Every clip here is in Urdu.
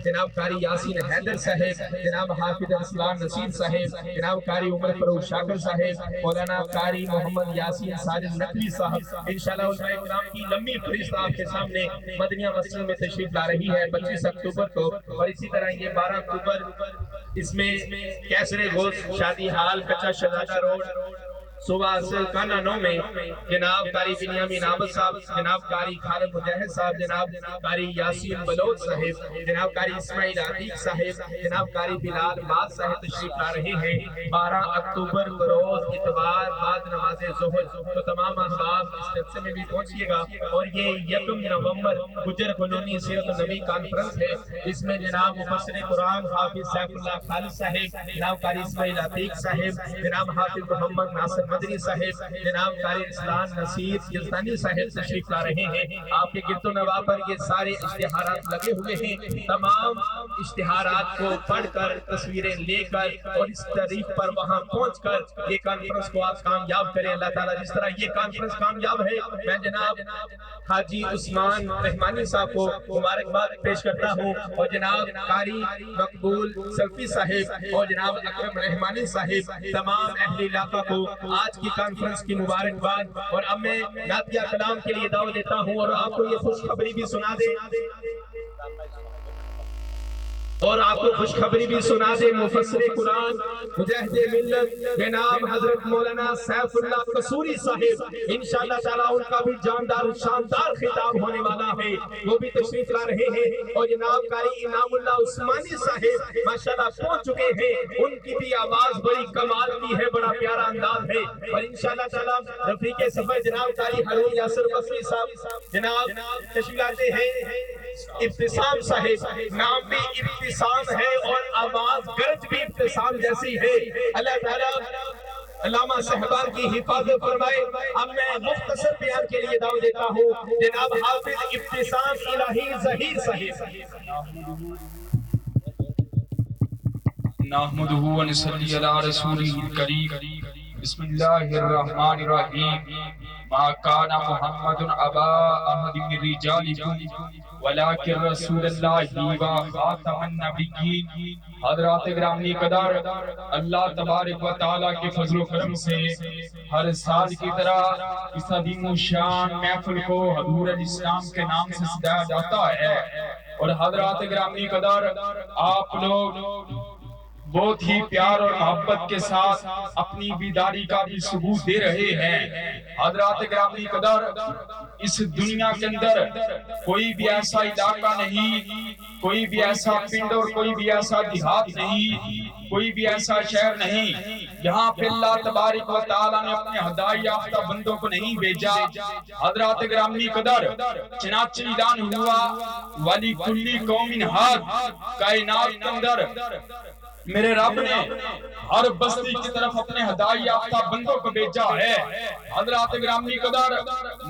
جناب قاری یاسین حیدر صاحب، جناب حافظ ارسلان نصیر صاحب، جناب قاری عمر فروغ شاکر صاحب، مولانا قاری محمد یاسین ساجد نقوی صاحب۔ انشاءاللہ علماء کرام کی لمبی فہرست آپ کے سامنے مدنیہ مسجد میں تشریف لا رہی ہے 25 اکتوبر کو، اور اسی طرح یہ 12 اکتوبر اس میں کیسر گوشت شادی حال کچا شہزادہ روڈ صبح سے کانا 9 میں جناب قاری بنیامین عابد صاحب، جناب قاری خالد مجاہد صاحب، جناب قاری یاسین بلوچ صاحب، جناب قاری اسماعیل عتیق صاحب، جناب قاری بلال باز صاحب تشریف لا رہے ہیں 12 اکتوبر بروز اتوار بعد نماز ظہر۔ تو تمام احباب اس جلسے میں بھی پہنچیے گا، اور یہ 1 نومبر گجر کالونی سیرت النبی کانفرنس ہے، اس میں جناب مفسر قرآن حافظ سیف اللہ خالد صاحب، جناب قاری اسماعیل عتیق صاحب، جناب حافظ محمد ناصر مدنی صاحب، جناب قاری ارسلان نصیر یزدانی صاحب تشریف لا رہے ہیں۔ آپ کے گرد و نواح پر یہ سارے اشتہارات لگے ہوئے ہیں، تمام اشتہارات کو پڑھ کر تصویریں لے کر اور اس تاریخ پر وہاں پہنچ کر یہ کانفرنس کو آپ کامیاب کریں اللہ تعالیٰ۔ جس طرح یہ کانفرنس کامیاب ہے، میں جناب حاجی عثمان رحمانی صاحب کو مبارکباد پیش کرتا ہوں، اور جناب قاری مقبول سلفی صاحب اور جناب اکرم رحمانی صاحب، تمام اہل علاقہ کو آج کی کانفرنس کی مبارکباد۔ اور اب میں نعتیہ کلام کے لیے دعوت دیتا ہوں، اور آپ کو یہ خوشخبری بھی سنا دے مفسر قرآن مجاہد ملت جناب حضرت مولانا سیف اللہ قصوری صاحب، انشاءاللہ تعالیٰ ان کا بھی جاندار شاندار خطاب ہونے والا ہے، وہ بھی تشریف لا رہے ہیں، اور جناب قاری انعام اللہ عثمانی صاحب ماشاءاللہ پہنچ چکے ہیں، ان کی بھی آواز بڑی کمال کی ہے، بڑا پیارا انداز ہے، اور انشاءاللہ تعالیٰ رفیق سفر جناب قاری ہارون یاسر بصری صاحب جناب تشریف لاتے ہیں۔ ابتسام صاحب، نام بھی ابتسام ہے اور آواز گرج بھی ابتسام جیسی ہے، اللہ تعالیٰ علامہ صاحبان کی حفاظت فرمائے۔ اب میں مختصر بیان کے لیے دعوت دیتا ہوں جناب حافظ ابتسام الہی ظہیر صاحب۔ نحمدہ و نصلی علی رسولہ الکریم، بسم اللہ الرحمن الرحیم، ما کان محمد ابا احد من رجالکم ولکن رسول اللہ و خاتم النبیین۔ حضرات گرامی قدر، اللہ تبارک و تعالیٰ کے فضل و کرم سے ہر سال کی طرح اس عظیم و شان محفل کو حضور الاسلام کے نام سے سجایا جاتا ہے، اور حضرات گرامی قدر آپ لوگ بہت ہی پیار اور محبت کے ساتھ اپنی بیداری کا بھی ثبوت دے رہے ہیں۔ حضرات گرامی قدر، اس دنیا کے اندر کوئی بھی ایسا علاقہ نہیں، کوئی بھی ایسا پنڈ اور کوئی بھی ایسا دیہات نہیں، کوئی بھی ایسا شہر نہیں جہاں پہ اللہ تبارک و تعالیٰ نے اپنے ہدایت یافتہ بندوں کو نہیں بھیجا۔ حضرات گرامی قدر، چنانچہ اعلان ہوا وَلِكُلِّ قَوْمٍ هَادٍ، کائنات کے اندر میرے رب نے ہر بستی کی طرف اپنے ہدایت یافتہ بندوں کو بھیجا ہے۔ حضرات گرامی قدر،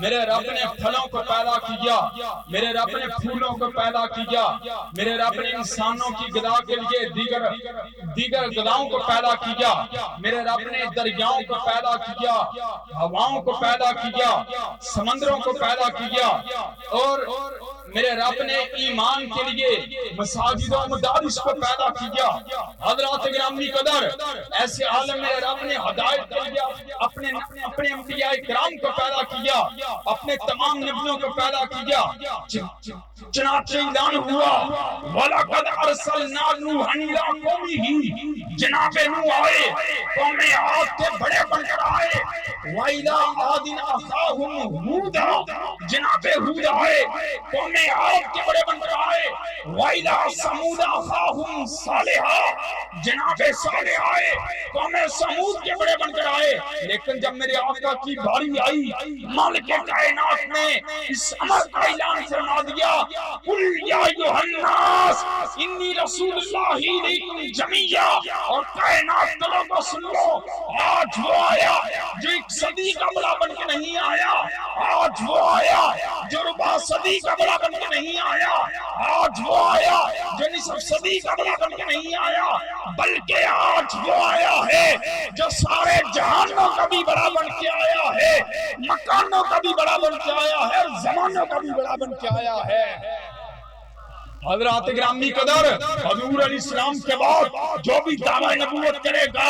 میرے رب نے پھلوں کو پیدا کیا، میرے رب نے پھولوں کو پیدا کیا، میرے رب نے انسانوں کی غذا کے لیے دیگر غذاؤں کو پیدا کیا، میرے رب نے دریاؤں کو پیدا کیا، ہواؤں کو پیدا کیا، سمندروں کو پیدا کیا، اور میرے رب نے ایمان کے لیے مساجد و مدارس کو پیدا کیا۔ حضرات گرامی قدر، ایسے عالم میرے رب نے ہدایت کے لیے اپنے انبیاء کرام کو پیدا کیا، اپنے تمام نبیوں کو پیدا کیا۔ چنانچہ اعلان ہوا وَلَقَدْ أَرْسَلْنَا نُوحًا إِلَىٰ قَوْمِهِ، جناب نوح آئے، قوم عاد کے بڑے بن کر آئے، وَإِلَىٰ عَادٍ أَخَاهُمْ هُودًا، جناب ہود آئے، قوم عاد کے بڑے بن کر آئے، وَإِلَىٰ ثَمُودَ أَخَاهُمْ صَالِحًا، جناب صالح آئے، قوم سمود کے بڑے بن کر آئے۔ لیکن جب میرے آقا کی باری آئی، مالک کائنات نے اس امر کا اعلان فرما دیا قُلْ يَا أَيُّهَا النَّاسُ إِنِّي رَسُولُ اللَّهِ إِلَيْكُمْ جَمِيعًا، اور کائنات کے لوگوں سن لو، آج وہ آیا جو ایک صدی کا بڑا بن کے نہیں آیا، آج وہ آیا جو ربع صدی کا بڑا بن کے نہیں آیا، آج وہ آیا جو نصف صدی کا بڑا بن کے نہیں آیا، بلکہ آج وہ آیا ہے جو سارے جہانوں کا بھی بڑا بن کے آیا ہے، مکانوں کا بھی بڑا بن کے آیا ہے، اور زمانوں کا بھی بڑا بن کے آیا ہے۔ حضرات گرامی قدر، حضور علیہ السلام کے بعد جو بھی دعوی نبوت کرے گا،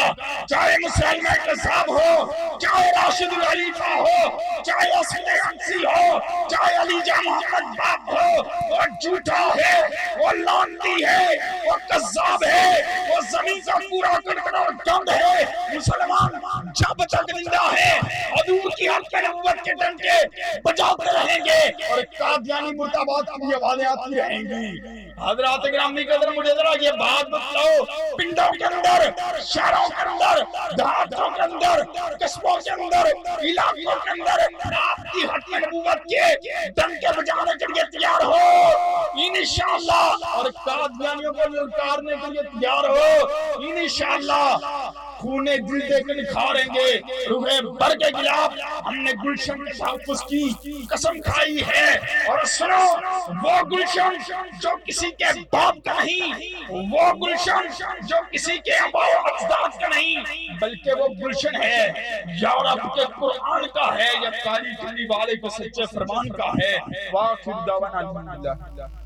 چاہے مسلمہ کذاب ہو، چاہے راشد الخلیفہ ہو، چاہے حسن عنسی ہو، چاہے علی جان محمد باپ ہو، وہ جھوٹا ہے، وہ لعنتی ہے، وہ کذاب ہے، وہ زمین کا پورا کرکڑ اور گند ہے۔ مسلمان جب تک زندہ ہے حضور کی حق نبوت کے ڈنکے بجاتے رہیں گے اور قادیانی مرتبات کی آوازیں آتی رہیں گی۔ حضرات گرامی قدر، مجھے ذرا یہ بات بتلاؤ، پنڈوں کے اندر، شہروں کے اندر، دیہاتوں کے اندر، قصبوں کے اندر، علاقوں کے اندر آپ کی حق نبوت کے ڈنکے بجانے کے لیے تیار ہو انشاءاللہ، اور قادیانیوں کو للکارنے کے لیے تیار ہو انشاءاللہ۔ خون دل دے کر نکھاریں گے روح بر کے گلاب، ہم نے گلشن کے تحفظ کی قسم کھائی ہے۔ اور سنو، وہ گلشن جو کسی کے باپ کا نہیں، وہ گلشن جو کسی کے آباء و اجداد کا نہیں، بلکہ وہ گلشن ہے یا رب کے قرآن کا ہے، یا کالی کلی والے کے سچے فرمان کا ہے۔ واخر دعوانا الحمدللہ۔